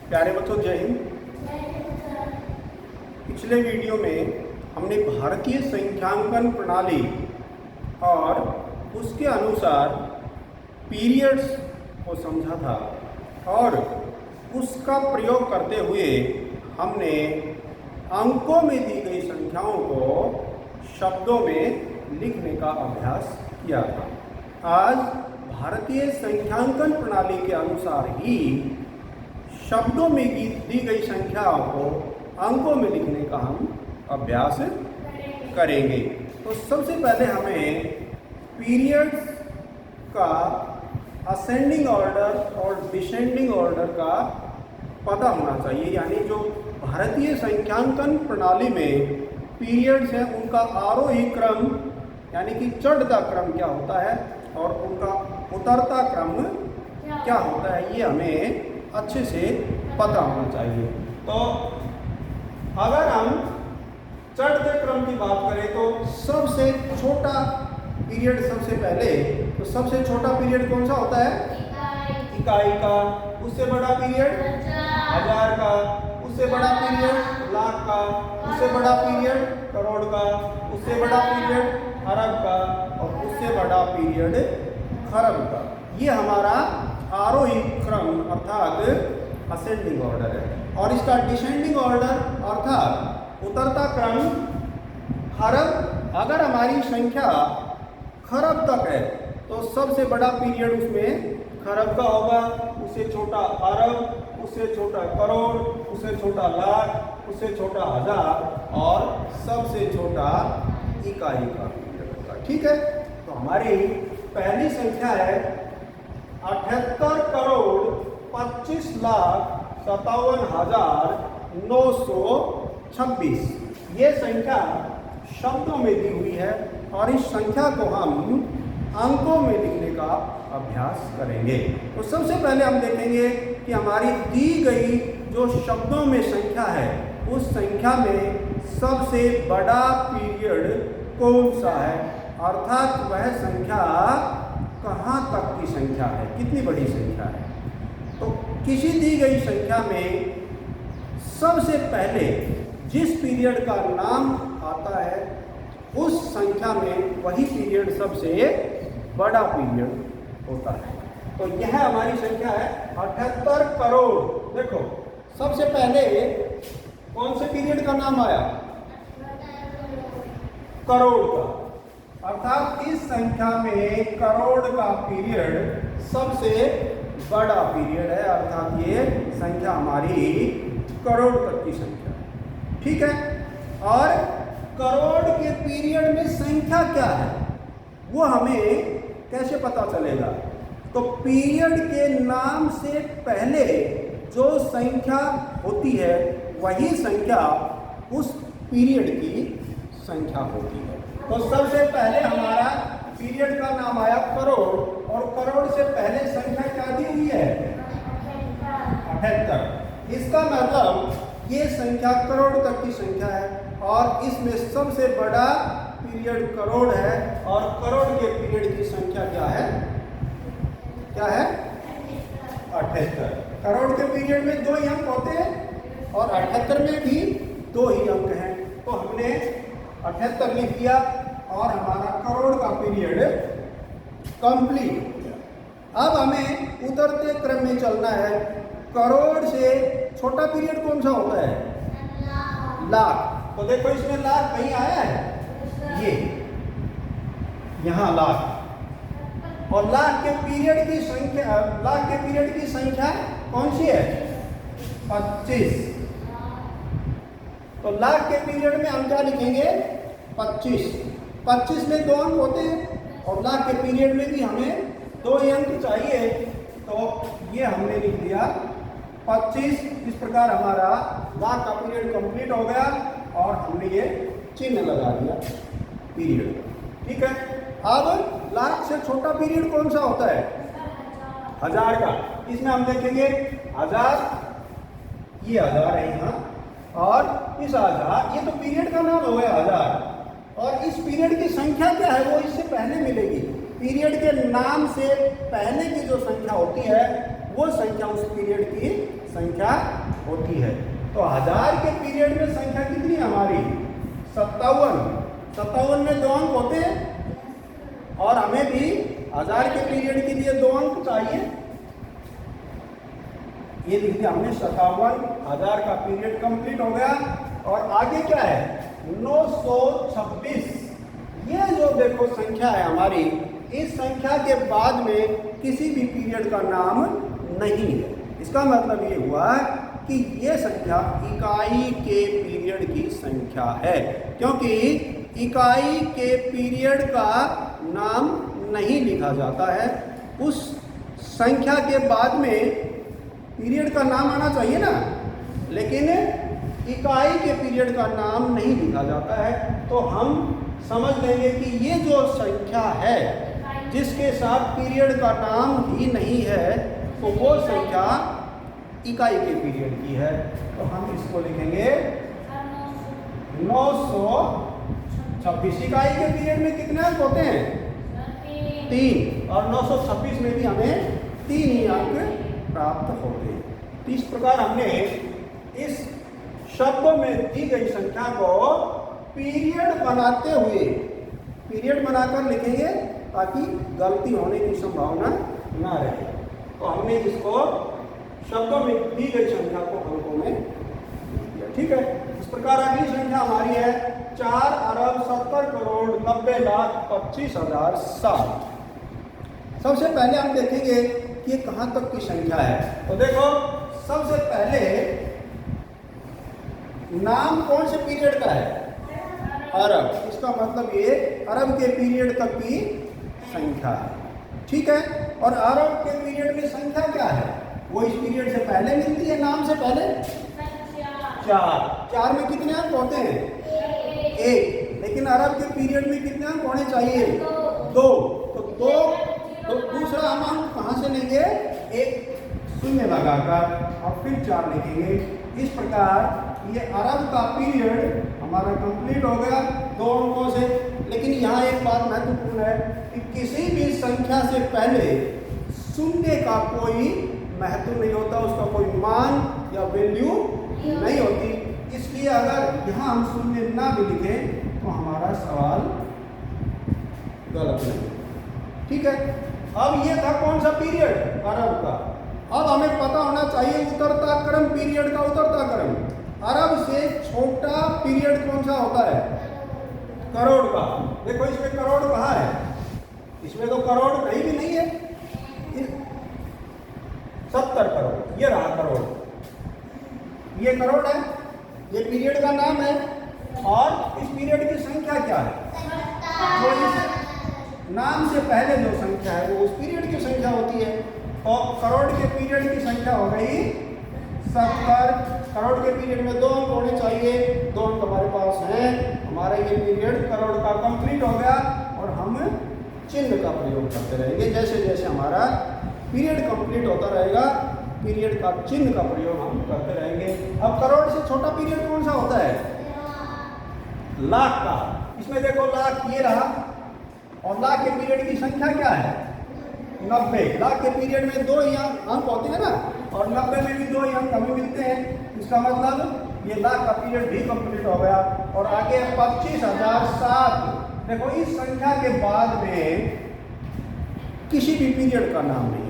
प्यारे बच्चों, जय हिंद। पिछले वीडियो में हमने भारतीय संख्यांकन प्रणाली और उसके अनुसार पीरियड्स को समझा था और उसका प्रयोग करते हुए हमने अंकों में दी गई संख्याओं को शब्दों में लिखने का अभ्यास किया था। आज भारतीय संख्यांकन प्रणाली के अनुसार ही शब्दों में दी गई संख्याओं को अंकों में लिखने का हम अभ्यास करेंगे। तो सबसे पहले हमें पीरियड्स का असेंडिंग ऑर्डर और डिसेंडिंग ऑर्डर का पता होना चाहिए। यानी जो भारतीय संख्यांकन प्रणाली में पीरियड्स हैं उनका आरोही क्रम यानी कि चढ़ता क्रम क्या होता है और उनका उतरता क्रम क्या होता है, ये हमें अच्छे से पता होना चाहिए। तो अगर हम चढ़ते क्रम की बात करें तो सबसे छोटा पीरियड सबसे पहले, तो सबसे छोटा पीरियड कौन सा होता है? इकाई का। उससे बड़ा पीरियड 1000 का। उससे बड़ा पीरियड लाख का। उससे बड़ा पीरियड करोड़ का। उससे बड़ा पीरियड अरब का और उससे बड़ा पीरियड खरब का। ये हमारा आरोही क्रम अर्थात असेंडिंग ऑर्डर है। और इसका डिसेंडिंग ऑर्डर अर्थात उतरता क्रम खरब। अगर हमारी संख्या खरब तक है तो सबसे बड़ा पीरियड उसमें खरब का होगा, उससे छोटा अरब, उससे छोटा करोड़, उससे छोटा लाख, उससे छोटा हजार और सबसे छोटा इकाई का पीरियड होगा। ठीक है, तो हमारी पहली संख्या है 78 करोड़ 25 लाख 57,926। ये संख्या शब्दों में दी हुई है और इस संख्या को हम अंकों में लिखने का अभ्यास करेंगे। तो सबसे पहले हम देखेंगे कि हमारी दी गई जो शब्दों में संख्या है उस संख्या में सबसे बड़ा पीरियड कौन सा है, अर्थात वह संख्या कहाँ तक की संख्या है, कितनी बड़ी संख्या है। तो किसी दी गई संख्या में सबसे पहले जिस पीरियड का नाम आता है उस संख्या में वही पीरियड सबसे बड़ा पीरियड होता है। तो यह हमारी संख्या है 78 करोड़। देखो सबसे पहले कौन से पीरियड का नाम आया? करोड़ का। अर्थात इस संख्या में करोड़ का पीरियड सबसे बड़ा पीरियड है, अर्थात ये संख्या हमारी करोड़ तक की संख्या है। ठीक है, और करोड़ के पीरियड में संख्या क्या है वो हमें कैसे पता चलेगा? तो पीरियड के नाम से पहले जो संख्या होती है वही संख्या उस पीरियड की संख्या होती है। तो सबसे पहले हमारा पीरियड का नाम आया करोड़ और करोड़ से पहले संख्या क्या दी हुई है? 78। इसका मतलब ये संख्या करोड़ तक की संख्या है और इसमें सबसे बड़ा पीरियड करोड़ है और करोड़ के पीरियड की संख्या क्या है? क्या है? 78। करोड़ के पीरियड में 2 ही अंक होते हैं और 78 में भी 2 ही अंक हैं। तो हमने 78 लिख दिया और हमारा करोड़ का पीरियड कंप्लीट हो गया। अब हमें उतरते क्रम में चलना है। करोड़ से छोटा पीरियड कौन सा होता है? लाख। तो देखो इसमें लाख कहीं आया है, ये यहाँ लाख। और लाख के पीरियड की संख्या, लाख के पीरियड की संख्या कौन सी है? 25। तो लाख के पीरियड में हम क्या लिखेंगे? 25। 25 में 2 अंक होते हैं और लाख के पीरियड में भी हमें 2 ही अंक चाहिए। तो ये हमने लिख दिया 25। इस प्रकार हमारा लाख का पीरियड कंप्लीट हो गया और हमने ये चिन्ह लगा दिया पीरियड। ठीक है, अब लाख से छोटा पीरियड कौन सा होता है? 1000 का। इसमें हम देखेंगे 1000, ये 1000 है यहाँ और इस 1000, ये तो पीरियड का नाम हो गया 1000 और इस पीरियड की संख्या क्या है वो इससे पहले मिलेगी। पीरियड के नाम से पहले की जो संख्या होती है वो संख्या उस पीरियड की संख्या होती है। तो 1000 के पीरियड में संख्या कितनी है हमारी? 57। 57 में 2 अंक होते हैं और हमें भी 1000 के पीरियड के लिए 2 अंक चाहिए। ये लिख दिया हमने 57। 1000 का पीरियड कंप्लीट हो गया और आगे क्या है? 926। ये जो देखो संख्या है हमारी, इस संख्या के बाद में किसी भी पीरियड का नाम नहीं है। इसका मतलब ये हुआ कि ये संख्या इकाई के पीरियड की संख्या है, क्योंकि इकाई के पीरियड का नाम नहीं लिखा जाता है। उस संख्या के बाद में पीरियड का नाम आना चाहिए ना, लेकिन इकाई के पीरियड का नाम नहीं लिखा जाता है। तो हम समझ लेंगे कि ये जो संख्या है जिसके साथ पीरियड का नाम ही नहीं है, तो वो संख्या इकाई के पीरियड की है। तो हम इसको लिखेंगे 926। इकाई के पीरियड में कितने अंक होते हैं? 3। और 926 में भी हमें 3 ही अंक प्राप्त होते हैं। तो इस प्रकार हमने इस शब्द में दी गई संख्या को पीरियड बनाते हुए पीरियड बनाकर लिखेंगे ताकि गलती होने की संभावना ना रहे। तो हमने इसको शब्दों में दी गई संख्या को अंकों में दिया। ठीक है। इस प्रकार अगली संख्या हमारी है 4,70,90,25,007। सबसे पहले हम देखेंगे कि ये कहाँ तक की संख्या है। तो देखो, सबसे पहले नाम कौन से पीरियड का है? अरब। इसका मतलब ये अरब के पीरियड तक की संख्या है। ठीक है। और अरब के पीरियड में संख्या क्या है? वो इस पीरियड से पहले मिलती है, नाम से पहले 4। 4 में कितने अंक होते हैं? 1। लेकिन अरब के पीरियड में कितने अंक होने चाहिए? 2। तो दूसरा हम अंक कहाँ से लेंगे? एक शून्य लगाकर और फिर 4 लिखेंगे। इस प्रकार ये अरब का पीरियड हमारा कंप्लीट हो गया 2 अंकों से। लेकिन यहाँ एक बात महत्वपूर्ण है कि किसी भी संख्या से पहले शून्य का कोई महत्व नहीं होता, उसका कोई मान या वैल्यू नहीं होती। इसलिए अगर यहाँ हम शून्य ना भी लिखें तो हमारा सवाल गलत नहीं। ठीक है। अब ये था कौन सा पीरियड? अरब का। अब हमें पता होना चाहिए उतरता क्रम, पीरियड का उतरता क्रम। अरब से छोटा पीरियड कौन सा होता है? करोड़ का। देखो इसमें करोड़ कहाँ है? इसमें तो करोड़ कहीं भी नहीं है। 70 करोड़, ये रहा करोड़। ये करोड़ है, ये पीरियड का नाम है। और इस पीरियड की संख्या क्या है? जो इस नाम से पहले जो संख्या है वो उस पीरियड की संख्या होती है। और करोड़ के पीरियड की संख्या हो गई 70। करोड़ के पीरियड में 2 अंक होने चाहिए, 2 अंक हमारे पास हैं। हमारा ये पीरियड करोड़ का कंप्लीट हो गया और हम चिन्ह का प्रयोग करते रहेंगे। जैसे जैसे हमारा पीरियड कंप्लीट होता रहेगा, पीरियड का चिन्ह का प्रयोग हम करते रहेंगे। अब करोड़ से छोटा पीरियड कौन सा होता है? लाख का। इसमें देखो लाख ये रहा, और लाख के पीरियड की संख्या क्या है? 90। लाख के पीरियड में 2 ही अंक होते हैं ना, और 90 में भी 2 ही अंक हमें मिलते हैं। इसका मतलब ये लाख का पीरियड भी कंप्लीट हो गया। और आगे 25,007। देखो इस संख्या के बाद में किसी भी पीरियड का नाम नहीं है।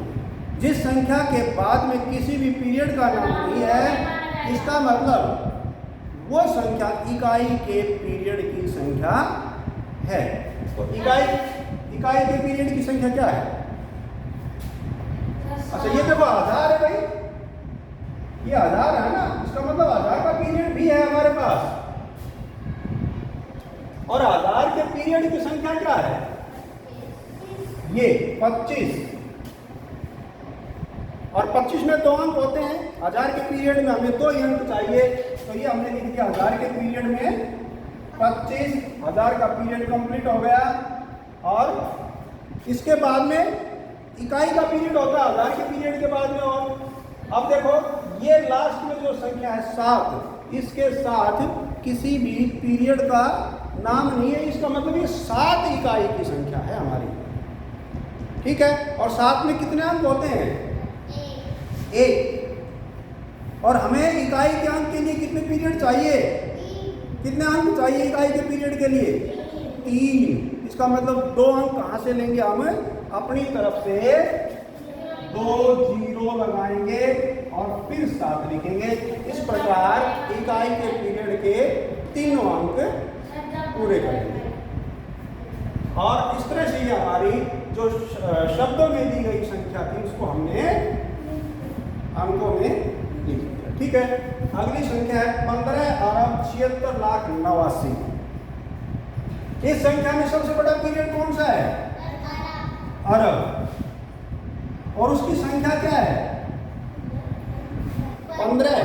जिस संख्या के बाद में किसी भी पीरियड का नाम नहीं है, इसका मतलब वो संख्या इकाई के पीरियड की संख्या है। तो इकाई के पीरियड की संख्या क्या है? अच्छा ये देखो 1000 है भाई, ये 1000 है ना, इसका मतलब 1000 का पीरियड भी है हमारे पास। और 1000 के पीरियड की संख्या क्या है? ये 25। और 25 में 2 अंक होते हैं। 1000 के पीरियड में हमें 2 ही अंक चाहिए, तो ये हमने लिख दिया 1000 के पीरियड में 25। 1000 का पीरियड कंप्लीट हो गया। और इसके बाद में इकाई का पीरियड होता है 1000 के पीरियड के बाद में। और अब देखो ये लास्ट में जो संख्या है 7, इसके साथ किसी भी पीरियड का नाम नहीं है। इसका मतलब ये 7 इकाई की संख्या है हमारी। ठीक है, और साथ में कितने अंक होते हैं? एक। और हमें इकाई के अंक के लिए कितने पीरियड चाहिए? कितने अंक चाहिए इकाई के पीरियड के लिए? 3। इसका मतलब 2 अंक कहाँ से लेंगे हम? अपनी तरफ से 2 0 लगाएंगे और फिर 7 लिखेंगे। इस प्रकार इकाई के पीरियड के तीनों अंक पूरे करेंगे। और इस तरह से ये हमारी जो शब्दों में दी गई संख्या थी उसको हमने अंकों में लिख दिया। ठीक है, अगली संख्या है 15,76,89,। इस संख्या में सबसे बड़ा पीरियड कौन सा है? अरब। और उसकी संख्या क्या है? 15।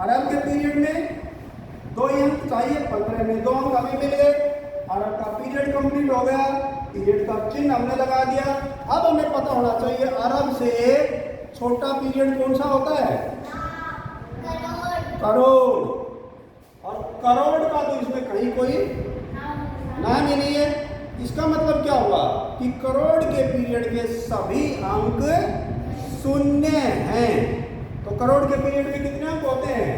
अरब के पीरियड में 2 अंक चाहिए, 15 में 2 अंक हमें मिल गए। अरब का पीरियड कंप्लीट हो गया, पीरियड का चिन्ह हमने लगा दिया। अब हमें पता होना चाहिए अरब से छोटा पीरियड कौन सा होता है? करोड़। और करोड़ का तो इसमें कहीं कोई नाम ही नहीं है। इसका मतलब क्या हुआ कि करोड़ के पीरियड के सभी अंक 0 हैं। तो करोड़ के पीरियड में कितने अंक होते हैं?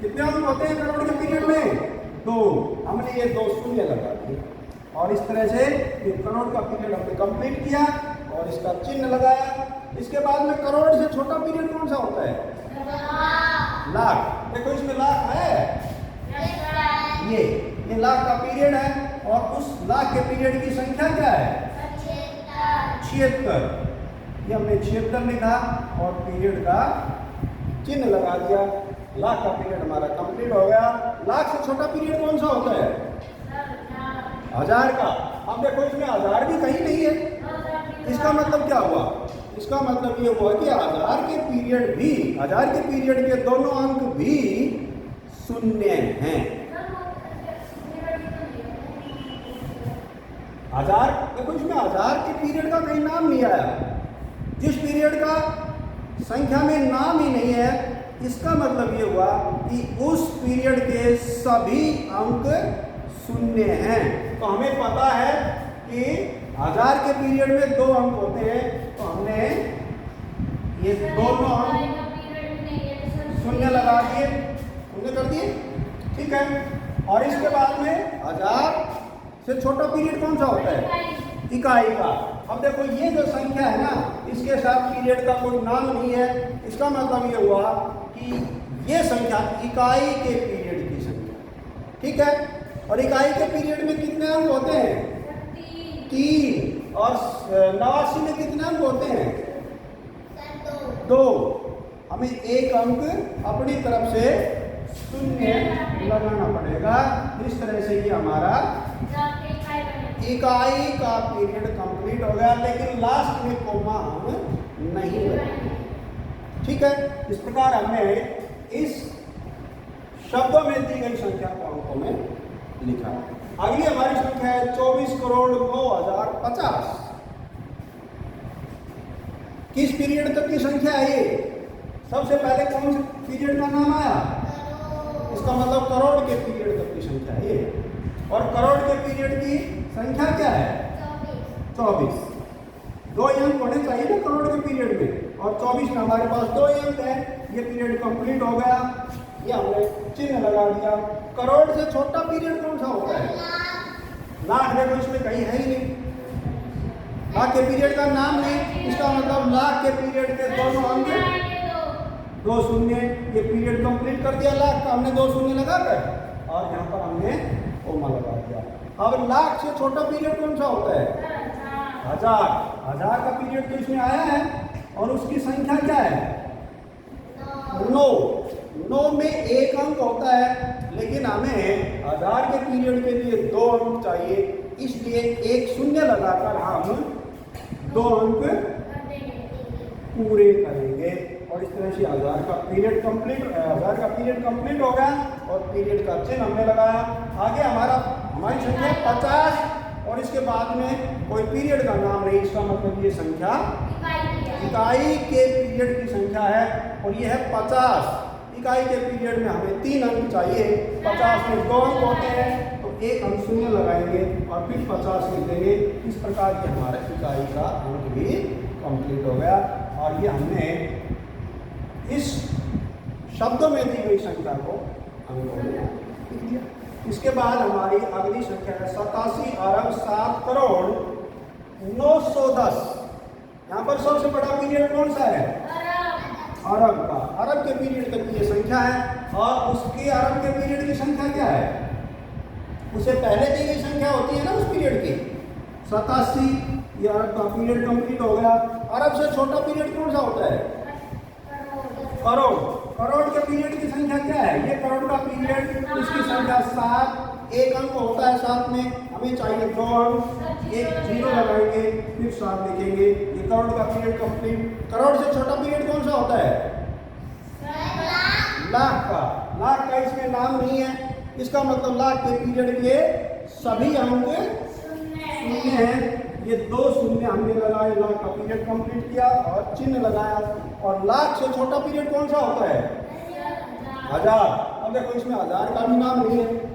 कितने अंक होते हैं करोड़ के पीरियड में? 2। हमने ये 2 शून्य लगा दिए और इस तरह से ये करोड़ का पीरियड हमने कंप्लीट किया और इसका चिन्ह लगाया। इसके बाद में करोड़ से छोटा पीरियड कौन सा होता है? लाख। देखो इसमें लाख है, ये लाख का पीरियड है और उस लाख के पीरियड की संख्या क्या है? 76। ये हमने 76 लिखा और पीरियड का चिन्ह लगा दिया। लाख का पीरियड हमारा कंप्लीट हो गया। लाख से छोटा पीरियड कौन सा होता है? 1000 का। अब देखो इसमें 1000 भी कहीं नहीं है। इसका मतलब क्या हुआ? इसका मतलब ये हुआ कि 1000 के पीरियड के दोनों अंक भी 0 हैं। 1000, देखो इसमें 1000 के पीरियड का कहीं नाम नहीं आया। जिस पीरियड का संख्या में नाम ही नहीं है, इसका मतलब ये हुआ कि उस पीरियड के सभी अंक 0 हैं। तो हमें पता है कि 1000 के पीरियड में 2 अंक होते हैं, तो हमने ये दोनों अंक 0 लगा दिए, 0 कर दिए। ठीक है, और इसके बाद में 1000 से छोटा पीरियड कौन सा होता है? इकाई का। अब देखो ये जो संख्या है ना, इसके साथ पीरियड का कोई नाम नहीं है। इसका मतलब ये हुआ कि ये संख्या इकाई के पीरियड की संख्या। ठीक है, और इकाई के पीरियड में कितने अंक होते हैं? 3। और 89 में कितने अंक होते हैं? 2। हमें 1 अंक अपनी तरफ से 0 लगाना पड़ेगा। इस तरह से ये हमारा इकाई का पीरियड कंप्लीट हो गया, लेकिन लास्ट में कोमा हम नहीं लगाएंगे। ठीक है, इस प्रकार हमने इस शब्दों में दी गई संख्या को अंकों में लिखा। अगली हमारी संख्या है 24,09,050। किस पीरियड तक की संख्या है ये? सबसे पहले कौन से पीरियड का नाम आया? इसका मतलब करोड़ के पीरियड तक की संख्या है ये। और करोड़ के पीरियड की संख्या क्या है? 24। 2 अंक होने चाहिए ना करोड़ के पीरियड में, और 24 में हमारे पास 2 अंक है। ये पीरियड कंप्लीट हो गया, ये हमने चिन्ह लगा दिया। करोड़ से छोटा पीरियड कौन सा होता है? लाख। देखो इसमें कहीं है ही नहीं, लाख के पीरियड का नाम नहीं। इसका मतलब लाख के पीरियड के दोनों अंक 2 शून्य। ये पीरियड कंप्लीट कर दिया लाख का हमने 2 शून्य लगाकर, और यहाँ पर हमने कोमा लगा दिया। अब लाख से छोटा पीरियड कौन सा होता है? 1000। 1000 का पीरियड तो इसमें आया है और उसकी संख्या क्या है? 9। 9 में 1 अंक होता है, लेकिन हमें 1000 के पीरियड के लिए 2 अंक चाहिए, इसलिए 1 शून्य लगाकर हम 2 अंक पूरे करेंगे। और इस तरह से 1000 का पीरियड कंप्लीट हो गया और पीरियड का चिन्ह हमने लगाया। आगे हमारी संख्या 50 और इसके बाद में कोई पीरियड का नाम नहीं। इसका मतलब ये संख्या इकाई के पीरियड की संख्या है और ये है 50। इकाई के पीरियड में हमें 3 अंक चाहिए। 50 में 2 अंक होते हैं, तो एक हम शून्य लगाएंगे और फिर 50 लिख देंगे। इस प्रकार की हमारा इकाई का अंक भी कंप्लीट हो गया। और ये हमने इस शब्दों में दी गई संख्या को अंकों में लिख दिया। इसके बाद हमारी अगली संख्या है 87 अरब 7 करोड़ 910। यहाँ पर सबसे बड़ा पीरियड कौन सा है? अरब का। अरब के पीरियड तक की ये संख्या है। और उसके अरब के पीरियड की संख्या क्या है? उसे पहले दी गई संख्या होती है ना उस पीरियड की। 87 ये अरब का पीरियड कंप्लीट हो गया। अरब से छोटा पीरियड कौन सा होता है? करोड़। करोड़ के पीरियड की संख्या क्या है? ये करोड़ का पीरियड, इसकी संख्या 7। एक अंक होता है 7 में, हमें चाहिए 2 अंक। एक 0 लगाएंगे फिर 7 लिखेंगे। ये करोड़ का पीरियड कंप्लीट। करोड़ से छोटा पीरियड कौन सा होता है? लाख का। लाख का इसमें नाम नहीं है। इसका मतलब लाख के पीरियड के सभी अंक शून्य हैं। ये 2 शून्य हमने लगाए, लाख का पीरियड कंप्लीट किया और चिन्ह लगाया। और लाख से छोटा पीरियड कौन सा होता है? 1000। अब देखो इसमें 1000 का भी नाम नहीं है,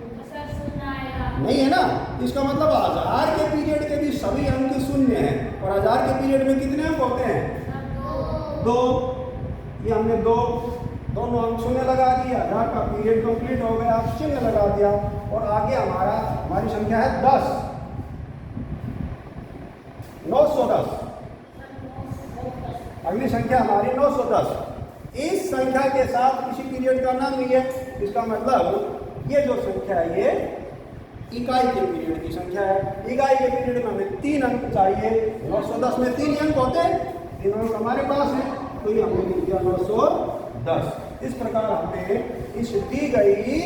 नहीं है ना। इसका मतलब 1000 के पीरियड के भी सभी अंक शून्य हैं। और 1000 के पीरियड में कितने अंक होते हैं? 2। ये हमने दोनों अंक शून्य लगा दिए। 1000 का पीरियड कंप्लीट हो गया, चिन्ह लगा दिया। और आगे हमारी संख्या है 10 910। अगली संख्या हमारी 910। इस संख्या के साथ किसी पीरियड का नाम नहीं है। इसका मतलब ये जो संख्या है ये इकाई के पीरियड की संख्या है। इकाई के पीरियड में हमें 3 अंक चाहिए। 910 में 3 अंक होते हैं, 3 अंक हमारे पास है, तो ये हमने लिख दिया 910। इस प्रकार हमने इस दी गई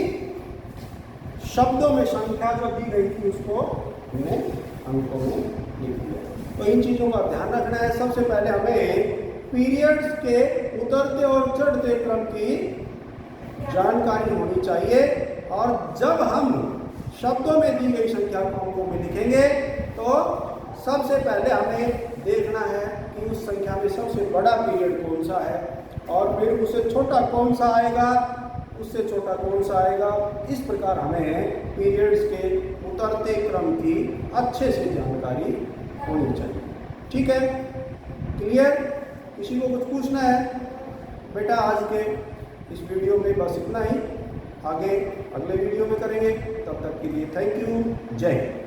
शब्दों में संख्या जो दी गई थी उसको हमने अंकों में लिख दिया। तो इन चीज़ों का ध्यान रखना है। सबसे पहले हमें पीरियड्स के उतरते और चढ़ते क्रम की जानकारी होनी चाहिए। और जब हम शब्दों में दी गई संख्या को अंकों में लिखेंगे तो सबसे पहले हमें देखना है कि उस संख्या में सबसे बड़ा पीरियड कौन सा है और फिर उससे छोटा कौन सा आएगा, उससे छोटा कौन सा आएगा। इस प्रकार हमें पीरियड्स के उतरते क्रम की अच्छे से जानकारी होनी चाहिए। ठीक है, क्लियर? किसी को कुछ पूछना है? बेटा आज के इस वीडियो में बस इतना ही। आगे अगले वीडियो में करेंगे। तब तक के लिए थैंक यू। जय हिंद।